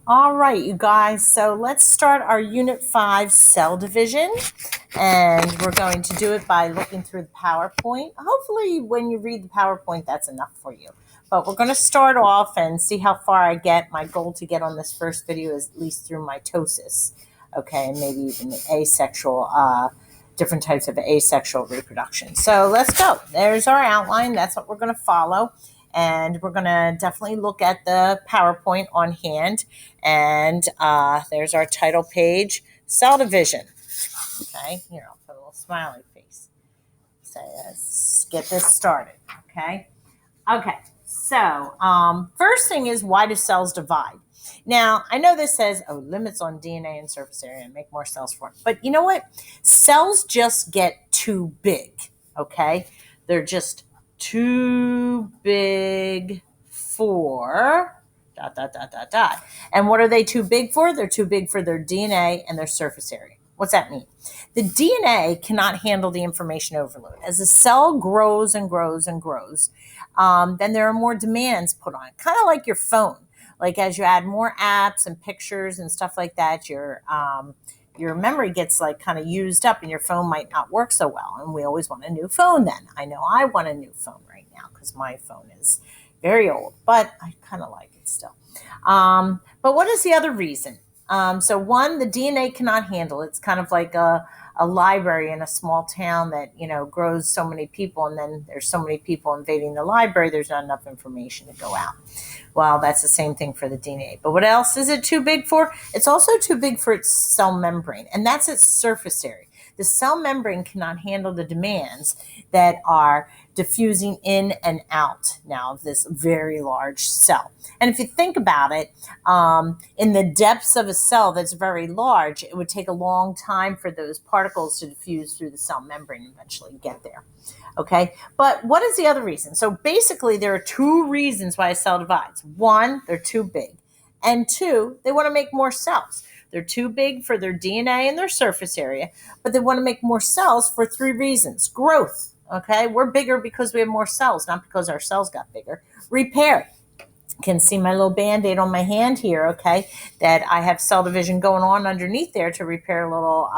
All right, you guys. So let's start our Unit 5 cell division. And we're going to do it by looking through the PowerPoint. Hopefully, when you read the PowerPoint, that's enough for you. But we're going to start off and see how far I get. My goal to get on this first video is at least through mitosis. Okay, and maybe even asexual, different types of asexual reproduction. So let's go. There's our outline. That's what we're going to follow. And we're going to definitely look at the PowerPoint on hand. And there's our title page, cell division. Okay, here, I'll put a little smiley face. So let's get this started. Okay. Okay. So first thing is, why do cells divide? Now, I know this says, limits on DNA and surface area and make more cells for it. But you know what? Cells just get too big. Okay. They're just too big for dot, dot, dot, dot, dot. And what are they too big for? They're too big for their DNA and their surface area. What's that mean? The DNA cannot handle the information overload. As a cell grows and grows and grows, then there are more demands put on it, kind of like your phone. Like as you add more apps and pictures and stuff like that, your memory gets like kind of used up and your phone might not work so well. And we always want a new phone then. I know I want a new phone right now because my phone is very old, but I kind of like it still. But what is the other reason? So one, the DNA cannot handle it. It's kind of like a library in a small town that, grows so many people, and then there's so many people invading the library, there's not enough information to go out. Well, that's the same thing for the DNA. But what else is it too big for? It's also too big for its cell membrane, and that's its surface area. The cell membrane cannot handle the demands that are diffusing in and out now of this very large cell. And if you think about it, in the depths of a cell that's very large, it would take a long time for those particles to diffuse through the cell membrane and eventually get there. Okay, but what is the other reason? So basically, there are two reasons why a cell divides. One, they're too big. And two, they want to make more cells. They're too big for their DNA and their surface area, but they want to make more cells for three reasons. Growth. Okay, we're bigger because we have more cells, not because our cells got bigger. Repair. Can see my little Band-Aid on my hand here, okay, that I have cell division going on underneath there to repair a little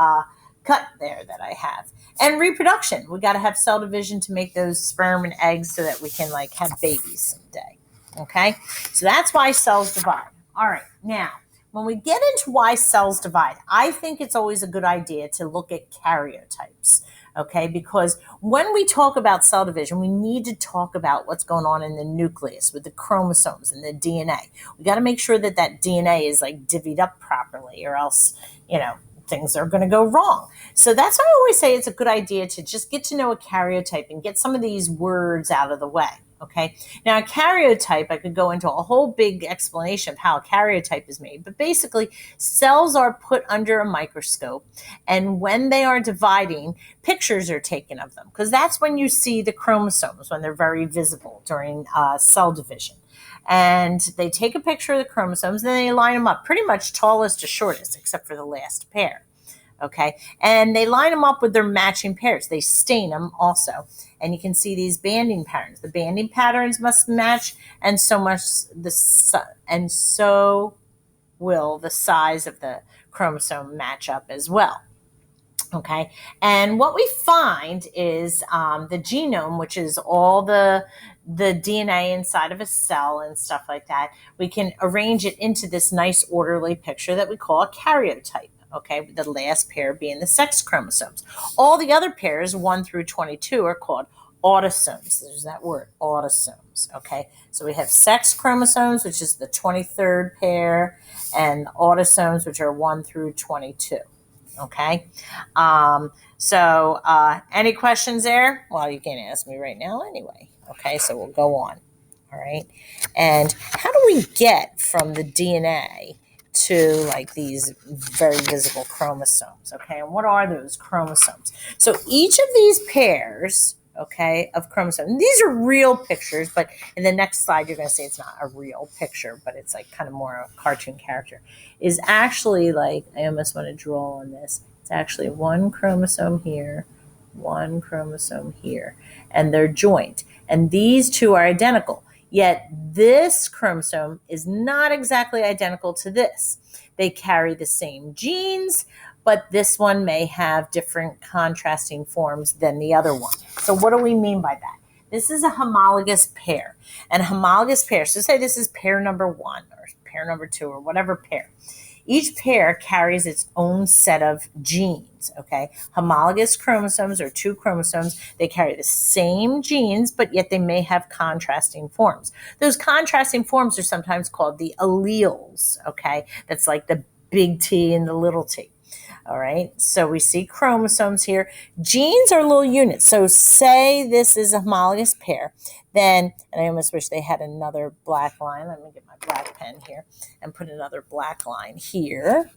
cut there that I have. And reproduction. We got to have cell division to make those sperm and eggs so that we can have babies someday. Okay, so that's why cells divide. All right, now when we get into why cells divide, I think it's always a good idea to look at karyotypes. Okay, because when we talk about cell division, we need to talk about what's going on in the nucleus with the chromosomes and the DNA. We got to make sure that DNA is divvied up properly, or else, things are going to go wrong. So that's why I always say it's a good idea to just get to know a karyotype and get some of these words out of the way. Okay. Now, a karyotype, I could go into a whole big explanation of how a karyotype is made, but basically cells are put under a microscope, and when they are dividing, pictures are taken of them, because that's when you see the chromosomes, when they're very visible during cell division. And they take a picture of the chromosomes, and then they line them up pretty much tallest to shortest, except for the last pair. Okay, and they line them up with their matching pairs. They stain them also, and you can see these banding patterns. The banding patterns must match, and so will the size of the chromosome match up as well. Okay, and what we find is the genome, which is all the DNA inside of a cell and stuff like that. We can arrange it into this nice orderly picture that we call a karyotype. Okay, with the last pair being the sex chromosomes. All the other pairs, 1 through 22, are called autosomes. There's that word, autosomes. Okay, so we have sex chromosomes, which is the 23rd pair, and autosomes, which are 1 through 22. Okay, so any questions there? Well, you can't ask me right now anyway. Okay, so we'll go on. All right, and how do we get from the DNA to these very visible chromosomes? Okay, and what are those chromosomes? So each of these pairs, okay, of chromosomes, these are real pictures, but in the next slide you're going to see it's not a real picture, but it's kind of more a cartoon character, is actually I almost want to draw on this. It's actually one chromosome here, one chromosome here, and they're joined, and these two are identical. Yet this chromosome is not exactly identical to this. They carry the same genes, but this one may have different contrasting forms than the other one. So what do we mean by that? This is a homologous pair. And a homologous pair, so say this is pair number 1 or pair number 2 or whatever pair. Each pair carries its own set of genes, okay? Homologous chromosomes or 2 chromosomes, they carry the same genes, but yet they may have contrasting forms. Those contrasting forms are sometimes called the alleles, okay? That's like the big T and the little t. All right, so we see chromosomes here. Genes are little units. So say this is a homologous pair, then, and I almost wish they had another black line. Let me get my black pen here and put another black line here.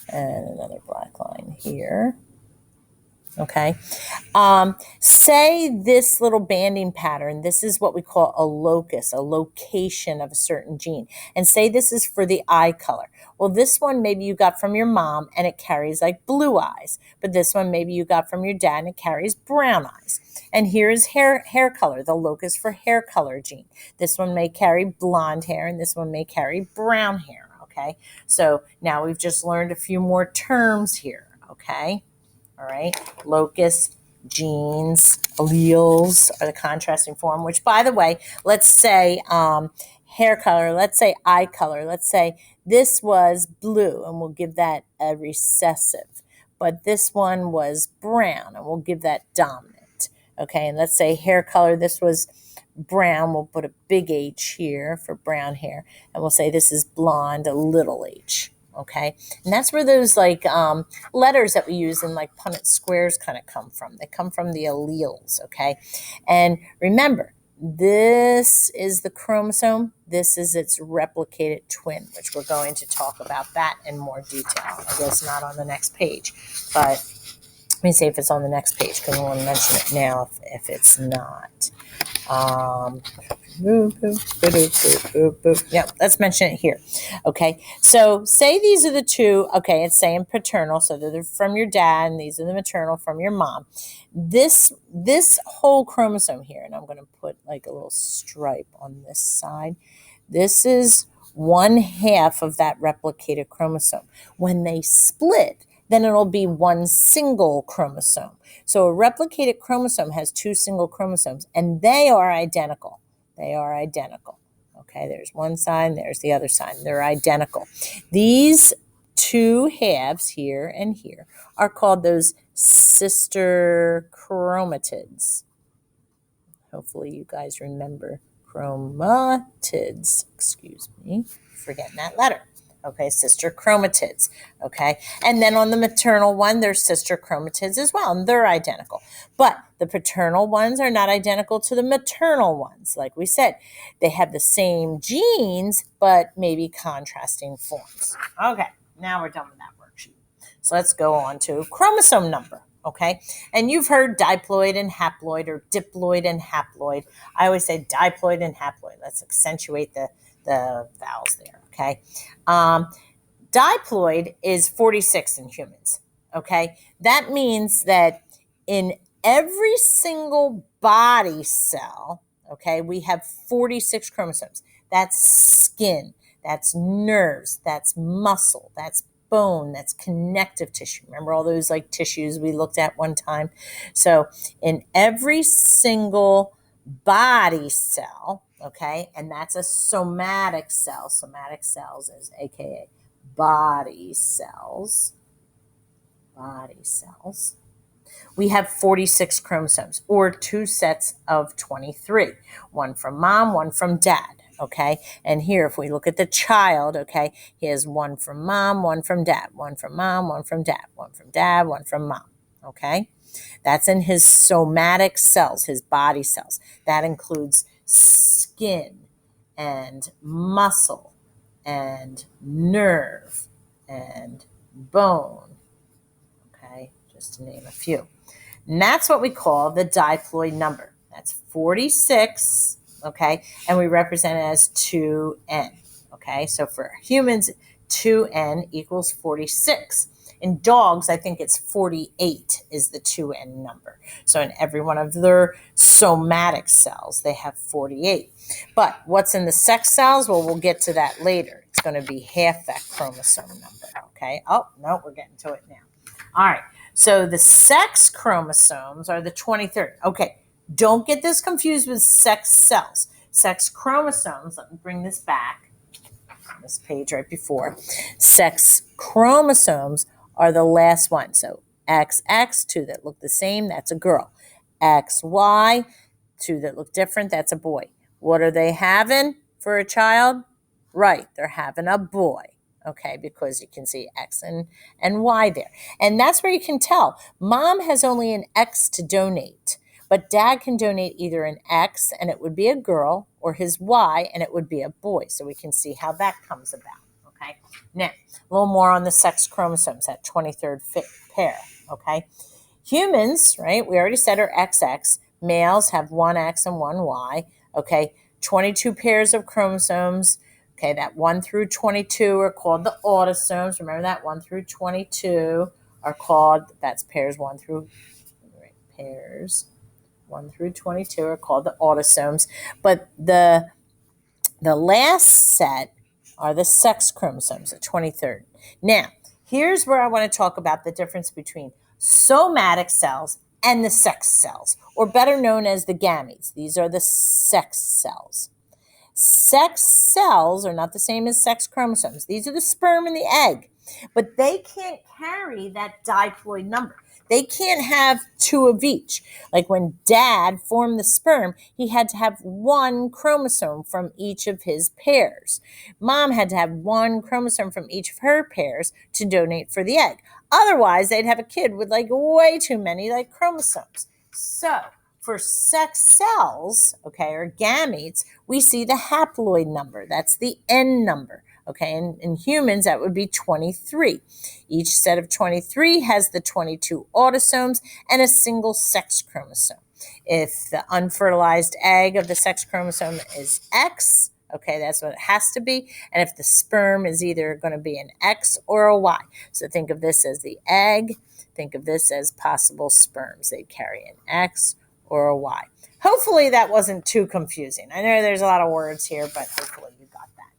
And another black line here. Okay. Say this little banding pattern, this is what we call a locus, a location of a certain gene. And say this is for the eye color. Well, this one maybe you got from your mom and it carries like blue eyes. But this one maybe you got from your dad and it carries brown eyes. And here is hair color, the locus for hair color gene. This one may carry blonde hair and this one may carry brown hair. Okay. So now we've just learned a few more terms here. Okay. All right, locus, genes, alleles are the contrasting form, which, by the way, let's say hair color, let's say eye color, let's say this was blue, and we'll give that a recessive, but this one was brown, and we'll give that dominant. Okay, and let's say hair color, this was brown, we'll put a big H here for brown hair, and we'll say this is blonde, a little h. Okay, and that's where those like letters that we use in like Punnett squares kind of come from. They come from the alleles. Okay, and remember, this is the chromosome. This is its replicated twin, which we're going to talk about that in more detail. I guess not on the next page, but let me see if it's on the next page because I want to mention it now if it's not. Yep, let's mention it here. Okay, so say these are the two. Okay, it's saying paternal, so they're from your dad, and these are the maternal from your mom. This whole chromosome here, and I'm going to put like a little stripe on this side. This is 1/2 of that replicated chromosome. When they split, then it'll be one single chromosome. So a replicated chromosome has 2 single chromosomes, and they are identical. They are identical. Okay, there's one side, there's the other side. They're identical. These 2 halves here and here are called those sister chromatids. Hopefully you guys remember chromatids. Excuse me, forgetting that letter. Okay, sister chromatids. Okay, and then on the maternal one, there's sister chromatids as well, and they're identical. But the paternal ones are not identical to the maternal ones. Like we said, they have the same genes, but maybe contrasting forms. Okay, now we're done with that worksheet. So let's go on to chromosome number. Okay, and you've heard diploid and haploid or diploid and haploid. I always say diploid and haploid. Let's accentuate the vowels there. Okay, diploid is 46 in humans. Okay, that means that in every single body cell, okay, we have 46 chromosomes. That's skin, that's nerves, that's muscle, that's bone, that's connective tissue. Remember all those like tissues we looked at one time? So in every single body cell, okay, and that's a somatic cell. Somatic cells is AKA body cells. Body cells. We have 46 chromosomes, or 2 sets of 23. One from mom, one from dad. Okay, and here if we look at the child, okay, he has one from mom, one from dad, one from mom, one from dad, one from dad, one from mom. Okay, that's in his somatic cells, his body cells. That includes skin and muscle and nerve and bone. Okay, just to name a few. And that's what we call the diploid number. That's 46. Okay, and we represent it as 2n. Okay, so for humans, 2n equals 46. In dogs, I think it's 48 is the 2N number. So in every one of their somatic cells, they have 48. But what's in the sex cells? Well, we'll get to that later. It's going to be half that chromosome number, okay? Oh, no, we're getting to it now. All right, so the sex chromosomes are the 23rd. Okay, don't get this confused with sex cells. Sex chromosomes, let me bring this back, this page right before. Sex chromosomes are the last one. So XX, two that look the same, that's a girl. XY, two that look different, that's a boy. What are they having for a child? Right, they're having a boy. Okay, because you can see X and Y there. And that's where you can tell. Mom has only an X to donate, but dad can donate either an X, and it would be a girl, or his Y, and it would be a boy. So we can see how that comes about. Okay, now a little more on the sex chromosomes, that 23rd pair. Okay, humans, right, we already said are XX. Males have one X and one Y. Okay, 22 pairs of chromosomes. Okay, that 1 through 22 are called the autosomes. Remember that 1 through 22 are called, that's pairs 1 through 22 are called the autosomes. But the last set are the sex chromosomes, the 23rd. Now, here's where I want to talk about the difference between somatic cells and the sex cells, or better known as the gametes. These are the sex cells. Sex cells are not the same as sex chromosomes. These are the sperm and the egg, but they can't carry that diploid number. They can't have two of each. Like when dad formed the sperm, he had to have one chromosome from each of his pairs. Mom had to have one chromosome from each of her pairs to donate for the egg. Otherwise, they'd have a kid with like way too many like chromosomes. So for sex cells, okay, or gametes, we see the haploid number. That's the N number. Okay, and in humans, that would be 23. Each set of 23 has the 22 autosomes and a single sex chromosome. If the unfertilized egg of the sex chromosome is X, okay, that's what it has to be. And if the sperm is either going to be an X or a Y. So think of this as the egg. Think of this as possible sperms. They carry an X or a Y. Hopefully that wasn't too confusing. I know there's a lot of words here, but hopefully you got that.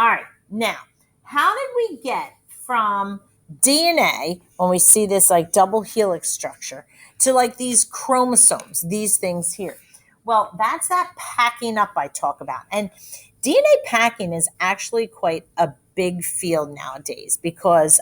All right. Now, how did we get from DNA, when we see this like double helix structure, to like these chromosomes, these things here? Well, that's that packing up I talk about. And DNA packing is actually quite a big field nowadays because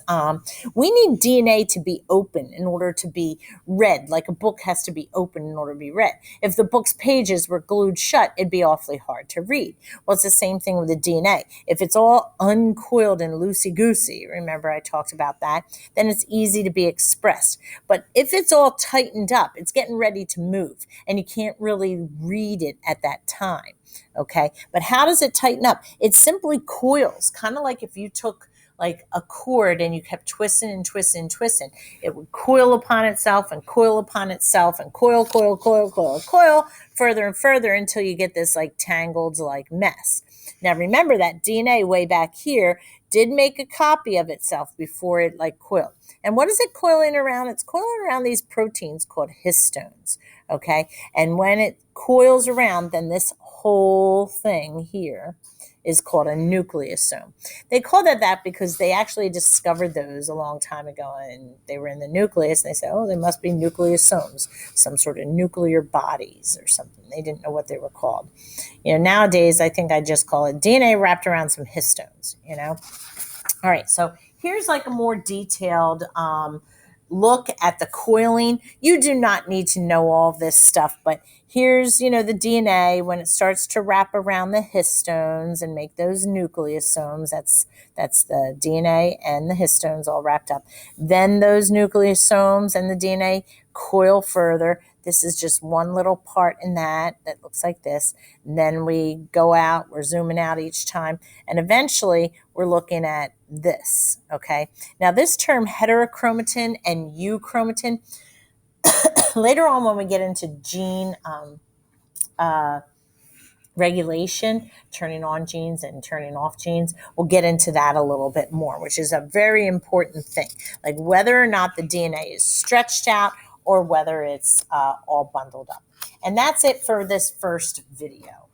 we need DNA to be open in order to be read. Like a book has to be open in order to be read. If the book's pages were glued shut, it'd be awfully hard to read. Well, it's the same thing with the DNA. If it's all uncoiled and loosey-goosey, remember I talked about that, then it's easy to be expressed. But if it's all tightened up, it's getting ready to move, and you can't really read it at that time. Okay, but how does it tighten up? It simply coils, kind of like if you took like a cord and you kept twisting and twisting and twisting. It would coil upon itself and coil upon itself and coil further and further until you get this like tangled like mess. Now remember that DNA way back here did make a copy of itself before it like coiled. And what is it coiling around? It's coiling around these proteins called histones. Okay, and when it coils around, then this whole thing here is called a nucleosome. They call that because they actually discovered those a long time ago, and they were in the nucleus, and they said, oh, they must be nucleosomes, some sort of nuclear bodies or something. They didn't know what they were called. You know, nowadays, I think I just call it DNA wrapped around some histones, you know. All right, so here's like a more detailed look at the coiling. You do not need to know all this stuff, but here's, you know, the DNA when it starts to wrap around the histones and make those nucleosomes. That's the DNA and the histones all wrapped up. Then those nucleosomes and the DNA coil further. This is just one little part in that looks like this. And then we go out, we're zooming out each time, and eventually we're looking at this, okay? Now this term heterochromatin and euchromatin, later on when we get into gene regulation, turning on genes and turning off genes. We'll get into that a little bit more, which is a very important thing, like whether or not the DNA is stretched out or whether it's all bundled up. And that's it for this first video.